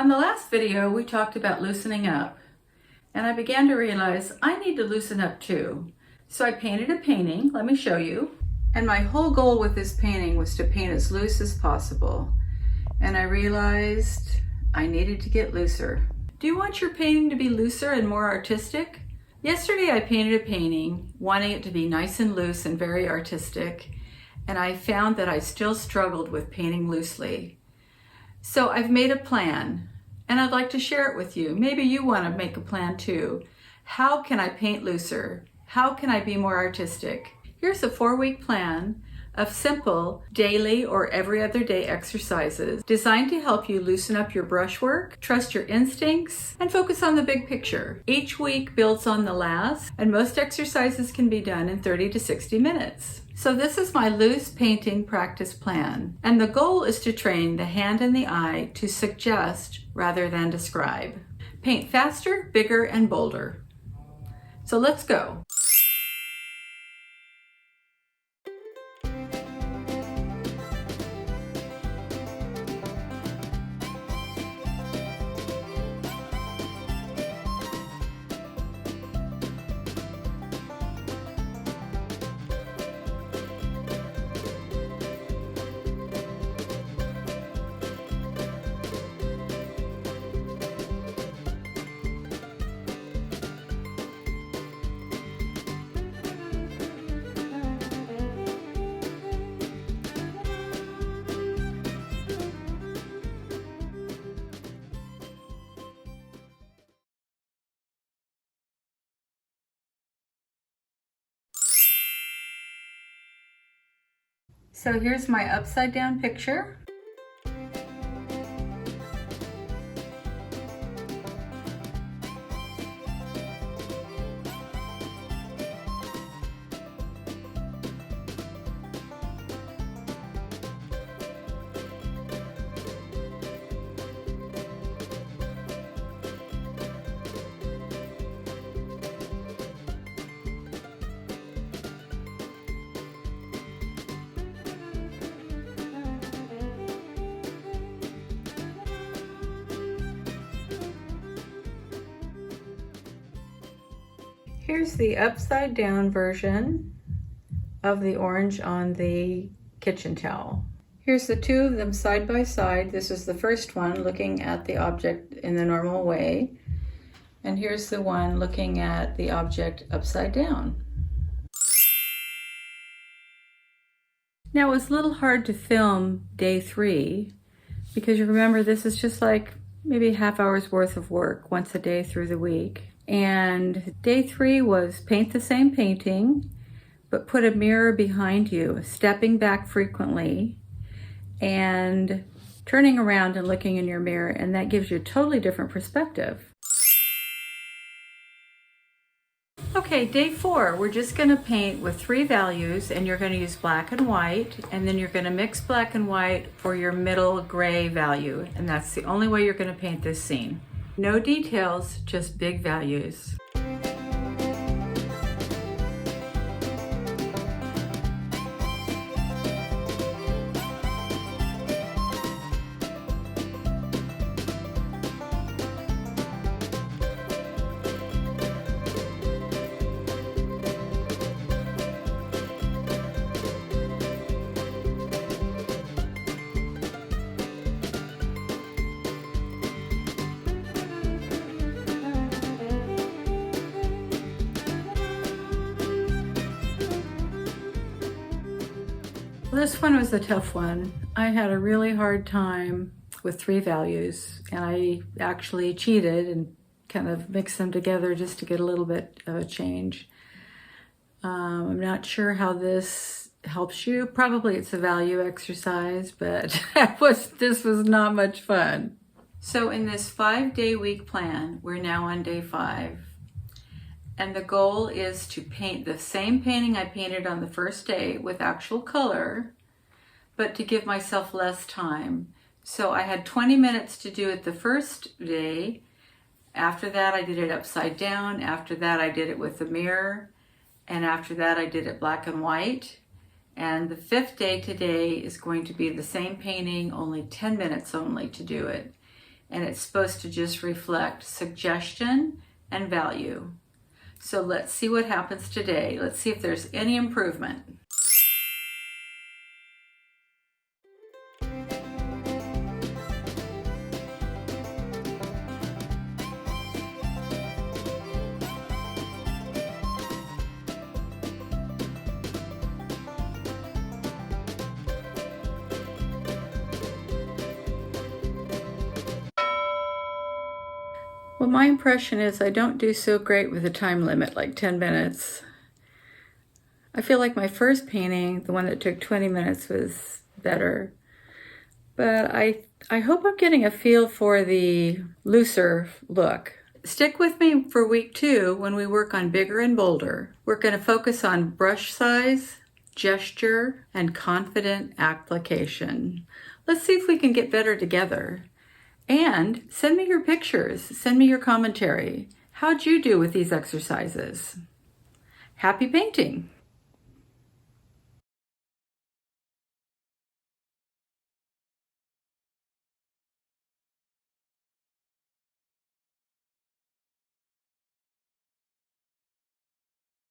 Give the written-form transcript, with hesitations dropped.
On the last video, we talked about loosening up, and I began to realize I need to loosen up too. So I painted a painting, let me show you. And my whole goal with this painting was to paint as loose as possible. And I realized I needed to get looser. Do you want your painting to be looser and more artistic? Yesterday I painted a painting, wanting it to be nice and loose and very artistic, and I found that I still struggled with painting loosely. So I've made a plan, and I'd like to share it with you. Maybe you want to make a plan too. How can I paint looser? How can I be more artistic? Here's a 4-week plan of simple daily or every other day exercises designed to help you loosen up your brushwork, trust your instincts, and focus on the big picture. Each week builds on the last, and most exercises can be done in 30 to 60 minutes. So this is my loose painting practice plan, and the goal is to train the hand and the eye to suggest rather than describe. Paint faster, bigger, and bolder. So let's go. So here's my upside down picture. Here's the upside down version of the orange on the kitchen towel. Here's the two of them side by side. This is the first one looking at the object in the normal way. And here's the one looking at the object upside down. Now it was a little hard to film day 3 because you remember this is just like maybe a half hour's worth of work once a day through the week. And day 3 was paint the same painting, but put a mirror behind you, stepping back frequently and turning around and looking in your mirror, and that gives you a totally different perspective. Okay, day 4, we're just going to paint with 3 values, and you're going to use black and white, and then you're going to mix black and white for your middle gray value, and that's the only way you're going to paint this scene. No details, just big values. This one was a tough one. I had a really hard time with 3 values, and I actually cheated and kind of mixed them together just to get a little bit of a change. I'm not sure how this helps you. Probably it's a value exercise, but this was not much fun. So in this 5-day week plan, we're now on day 5. And the goal is to paint the same painting I painted on the first day with actual color, but to give myself less time. So I had 20 minutes to do it the first day. After that, I did it upside down. After that, I did it with the mirror. And after that, I did it black and white. And the 5th day today is going to be the same painting, only 10 minutes only to do it. and it's supposed to just reflect suggestion and value. So let's see what happens today. Let's see if there's any improvement. Well, my impression is I don't do so great with a time limit, like 10 minutes. I feel like my first painting, the one that took 20 minutes, was better. But I hope I'm getting a feel for the looser look. Stick with me for week 2 when we work on bigger and bolder. We're going to focus on brush size, gesture, and confident application. Let's see if we can get better together. And send me your pictures, send me your commentary. How'd you do with these exercises? Happy painting!